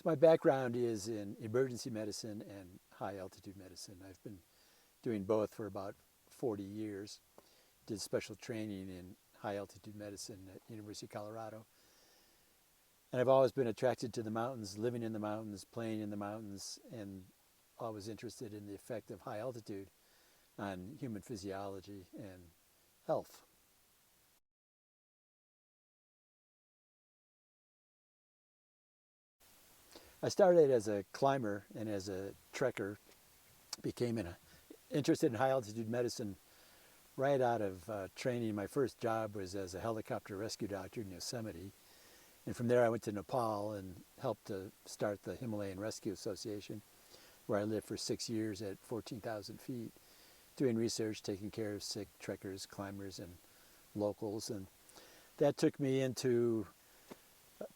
So my background is in emergency medicine and high altitude medicine. I've been doing both for about 40 years. Did special training in high altitude medicine at University of Colorado. And I've always been attracted to the mountains, living in the mountains, playing in the mountains, and always interested in the effect of high altitude on human physiology and health. I started as a climber and as a trekker, became interested in high altitude medicine right out of training. My first job was as a helicopter rescue doctor in Yosemite. And from there I went to Nepal and helped to start the Himalayan Rescue Association, where I lived for 6 years at 14,000 feet, doing research, taking care of sick trekkers, climbers, and locals. And that took me into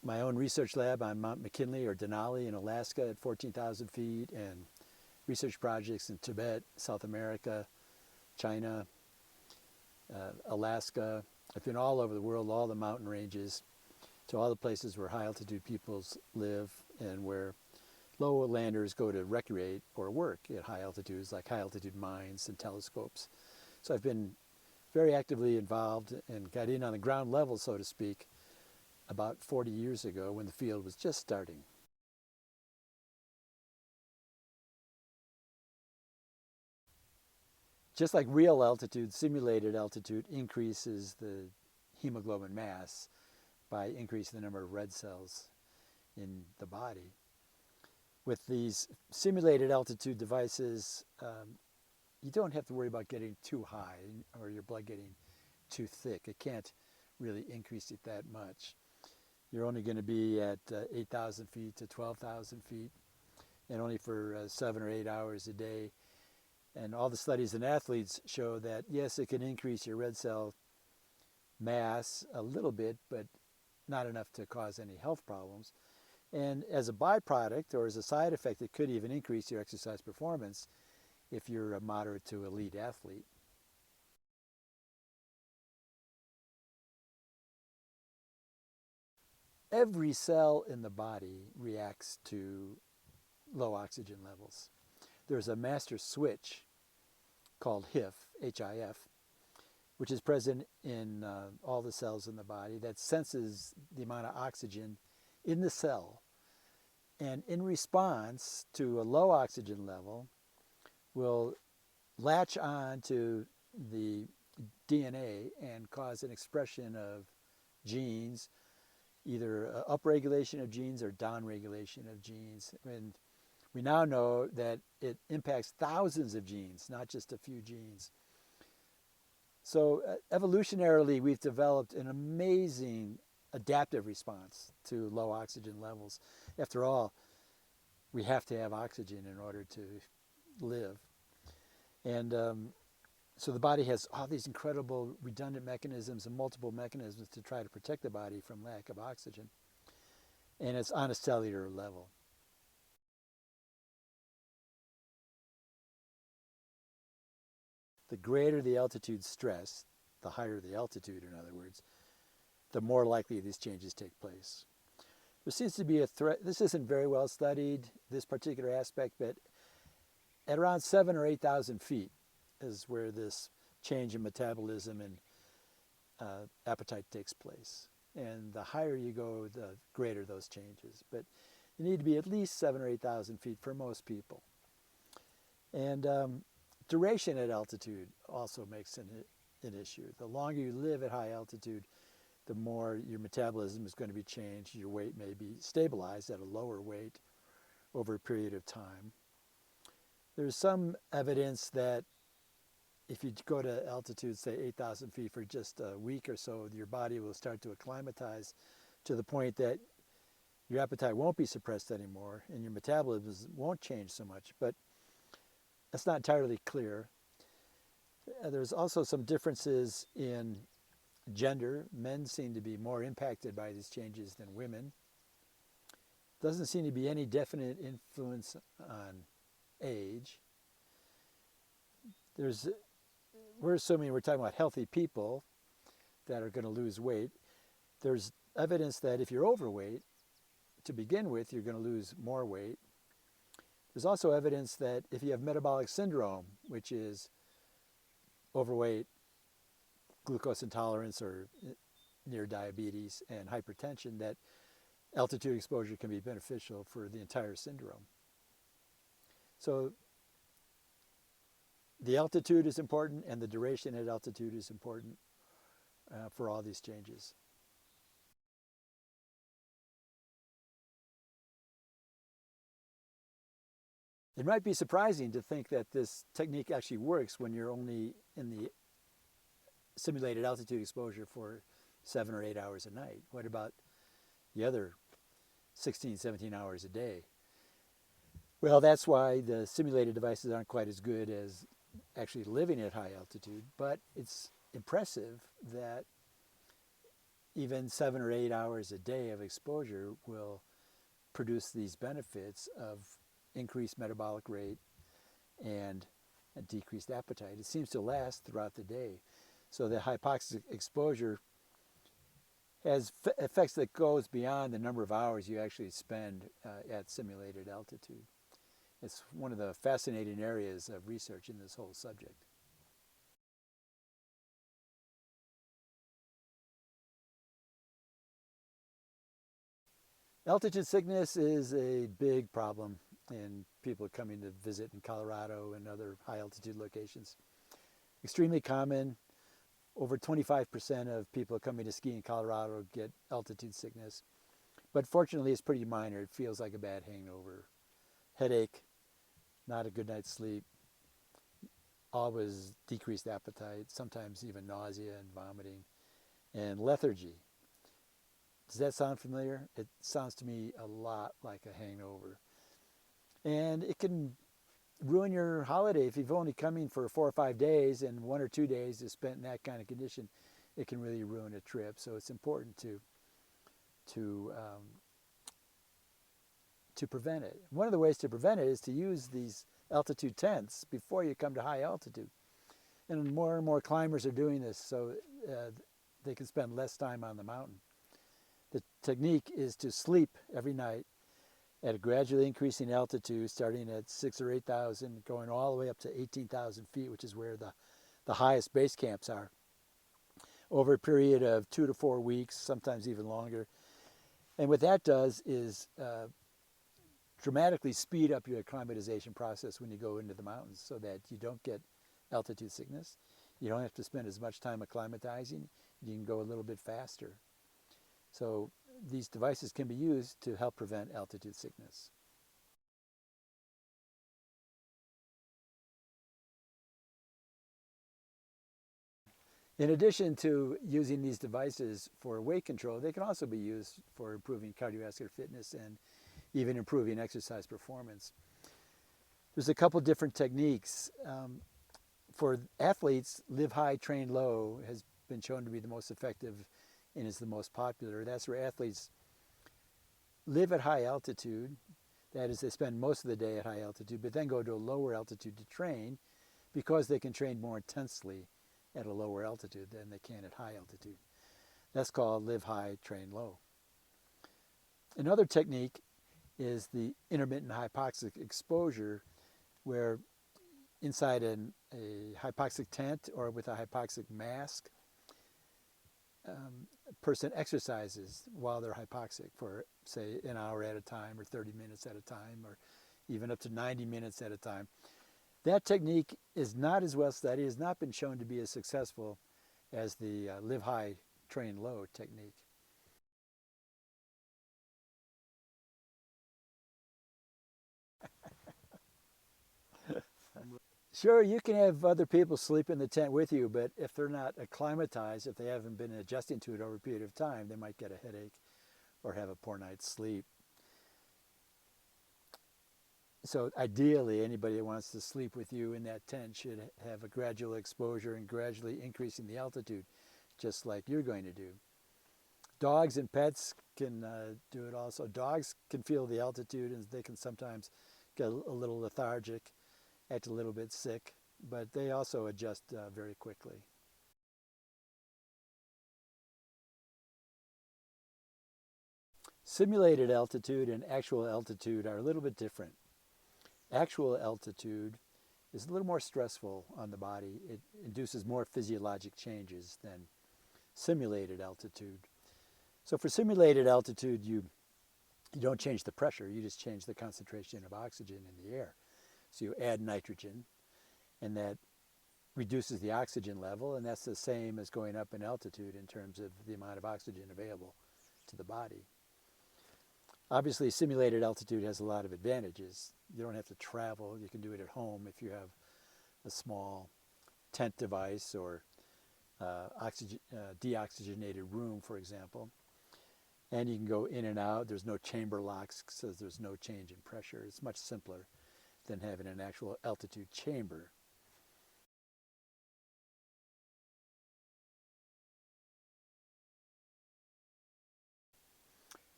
my own research lab on Mount McKinley or Denali in Alaska at 14,000 feet, and research projects in Tibet, South America, China, Alaska. I've been all over the world, all the mountain ranges, to all the places where high altitude peoples live and where lowlanders go to recreate or work at high altitudes, like high altitude mines and telescopes. So I've been very actively involved and got in on the ground level, so to speak, about 40 years ago when the field was just starting. Just like real altitude, simulated altitude increases the hemoglobin mass by increasing the number of red cells in the body. With these simulated altitude devices, you don't have to worry about getting too high or your blood getting too thick. It can't really increase it that much. You're only going to be at 8,000 feet to 12,000 feet, and only for 7 or 8 hours a day. And all the studies in athletes show that, yes, it can increase your red cell mass a little bit, but not enough to cause any health problems. And as a byproduct or as a side effect, it could even increase your exercise performance if you're a moderate to elite athlete. Every cell in the body reacts to low oxygen levels. There's a master switch called HIF, H-I-F, which is present in all the cells in the body that senses the amount of oxygen in the cell. And in response to a low oxygen level, will latch on to the DNA and cause an expression of genes, either upregulation of genes or downregulation of genes. And we now know that it impacts thousands of genes, not just a few genes. So evolutionarily, we've developed an amazing adaptive response to low oxygen levels. After all, we have to have oxygen in order to live. And so the body has all these incredible redundant mechanisms and multiple mechanisms to try to protect the body from lack of oxygen. And it's on a cellular level. The greater the altitude stress, the higher the altitude, in other words, the more likely these changes take place. There seems to be a threat. This isn't very well studied, this particular aspect, but at around 7,000 or 8,000 feet is where this change in metabolism and appetite takes place. And the higher you go, the greater those changes. But you need to be at least 7,000 or 8,000 feet for most people. And duration at altitude also makes an issue. The longer you live at high altitude, the more your metabolism is going to be changed. Your weight may be stabilized at a lower weight over a period of time. There's some evidence that if you go to altitude, say 8,000 feet for just a week or so, your body will start to acclimatize to the point that your appetite won't be suppressed anymore and your metabolism won't change so much. But that's not entirely clear. There's also some differences in gender. Men seem to be more impacted by these changes than women. Doesn't seem to be any definite influence on age. We're assuming we're talking about healthy people that are going to lose weight. There's evidence that if you're overweight, to begin with, you're going to lose more weight. There's also evidence that if you have metabolic syndrome, which is overweight, glucose intolerance, or near diabetes and hypertension, that altitude exposure can be beneficial for the entire syndrome. So the altitude is important, and the duration at altitude is important for all these changes. It might be surprising to think that this technique actually works when you're only in the simulated altitude exposure for 7 or 8 hours a night. What about the other 16, 17 hours a day? Well, that's why the simulated devices aren't quite as good as actually living at high altitude, but it's impressive that even 7 or 8 hours a day of exposure will produce these benefits of increased metabolic rate and a decreased appetite. It seems to last throughout the day. So the hypoxic exposure has effects that goes beyond the number of hours you actually spend at simulated altitude. It's one of the fascinating areas of research in this whole subject. Altitude sickness is a big problem in people coming to visit in Colorado and other high altitude locations. Extremely common. Over 25% of people coming to ski in Colorado get altitude sickness. But fortunately, it's pretty minor. It feels like a bad hangover. Headache, not a good night's sleep, always decreased appetite, sometimes even nausea and vomiting, and lethargy. Does that sound familiar? It sounds to me a lot like a hangover. And it can ruin your holiday. If you've only come in for 4 or 5 days and 1 or 2 days is spent in that kind of condition, it can really ruin a trip. So it's important to prevent it. One of the ways to prevent it is to use these altitude tents before you come to high altitude. And more climbers are doing this so they can spend less time on the mountain. The technique is to sleep every night at a gradually increasing altitude, starting at 6,000 or 8,000, going all the way up to 18,000 feet, which is where the highest base camps are, over a period of 2 to 4 weeks, sometimes even longer. And what that does is dramatically speed up your acclimatization process when you go into the mountains so that you don't get altitude sickness. You don't have to spend as much time acclimatizing. You can go a little bit faster. So these devices can be used to help prevent altitude sickness. In addition to using these devices for weight control, they can also be used for improving cardiovascular fitness and even improving exercise performance. There's a couple different techniques. For athletes, live high, train low has been shown to be the most effective and is the most popular. That's where athletes live at high altitude. That is, they spend most of the day at high altitude, but then go to a lower altitude to train because they can train more intensely at a lower altitude than they can at high altitude. That's called live high, train low. Another technique is the intermittent hypoxic exposure, where inside a hypoxic tent or with a hypoxic mask, a person exercises while they're hypoxic for, say, an hour at a time or 30 minutes at a time or even up to 90 minutes at a time. That technique is not as well studied, has not been shown to be as successful as the live high, train low technique. Sure, you can have other people sleep in the tent with you, but if they're not acclimatized, if they haven't been adjusting to it over a period of time, they might get a headache or have a poor night's sleep. So ideally, anybody that wants to sleep with you in that tent should have a gradual exposure and gradually increasing the altitude, just like you're going to do. Dogs and pets can do it also. Dogs can feel the altitude and they can sometimes get a little lethargic, act a little bit sick, but they also adjust very quickly. Simulated altitude and actual altitude are a little bit different. Actual altitude is a little more stressful on the body. It induces more physiologic changes than simulated altitude. So for simulated altitude, you don't change the pressure, you just change the concentration of oxygen in the air. So you add nitrogen, and that reduces the oxygen level, and that's the same as going up in altitude in terms of the amount of oxygen available to the body. Obviously, simulated altitude has a lot of advantages. You don't have to travel. You can do it at home if you have a small tent device or deoxygenated room, for example. And you can go in and out. There's no chamber locks, so there's no change in pressure. It's much simpler than having an actual altitude chamber.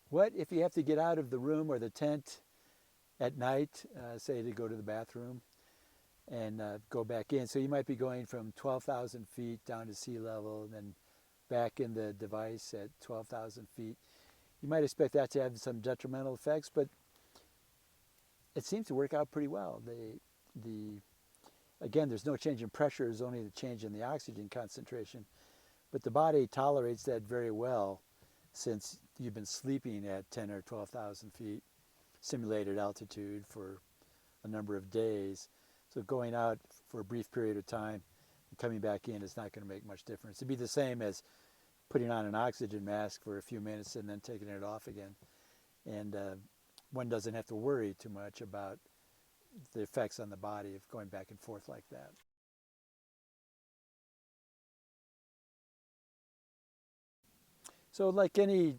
What if you have to get out of the room or the tent at night, say to go to the bathroom and go back in? So you might be going from 12,000 feet down to sea level and then back in the device at 12,000 feet. You might expect that to have some detrimental effects, but it seems to work out pretty well. Again, there's no change in pressure, there's only the change in the oxygen concentration, but the body tolerates that very well since you've been sleeping at 10 or 12,000 feet simulated altitude for a number of days. So going out for a brief period of time and coming back in is not going to make much difference. It'd be the same as putting on an oxygen mask for a few minutes and then taking it off again. And one doesn't have to worry too much about the effects on the body of going back and forth like that. So like any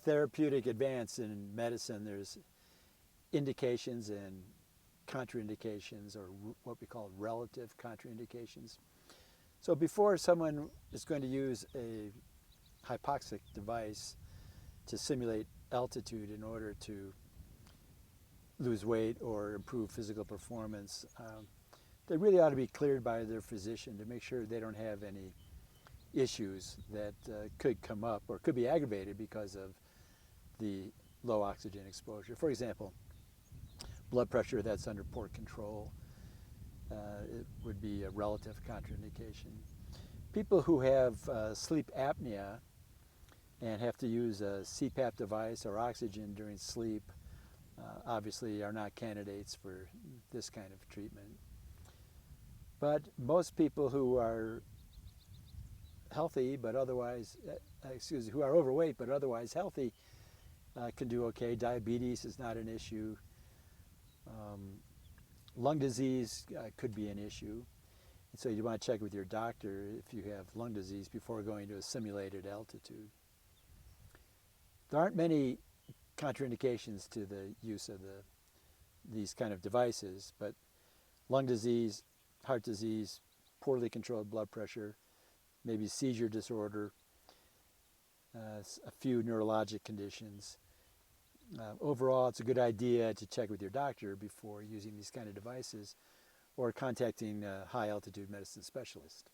therapeutic advance in medicine, there's indications and contraindications, or what we call relative contraindications. So before someone is going to use a hypoxic device to simulate altitude in order to lose weight or improve physical performance, they really ought to be cleared by their physician to make sure they don't have any issues that could come up or could be aggravated because of the low oxygen exposure. For example, blood pressure that's under poor control, it would be a relative contraindication. People who have sleep apnea and have to use a CPAP device or oxygen during sleep obviously are not candidates for this kind of treatment. But most people who are healthy but otherwise, who are overweight but otherwise healthy can do okay. Diabetes is not an issue. Lung disease could be an issue. And so you want to check with your doctor if you have lung disease before going to a simulated altitude. There aren't many contraindications to the use of these kind of devices, but lung disease, heart disease, poorly controlled blood pressure, maybe seizure disorder, a few neurologic conditions. Overall, it's a good idea to check with your doctor before using these kind of devices or contacting a high altitude medicine specialist.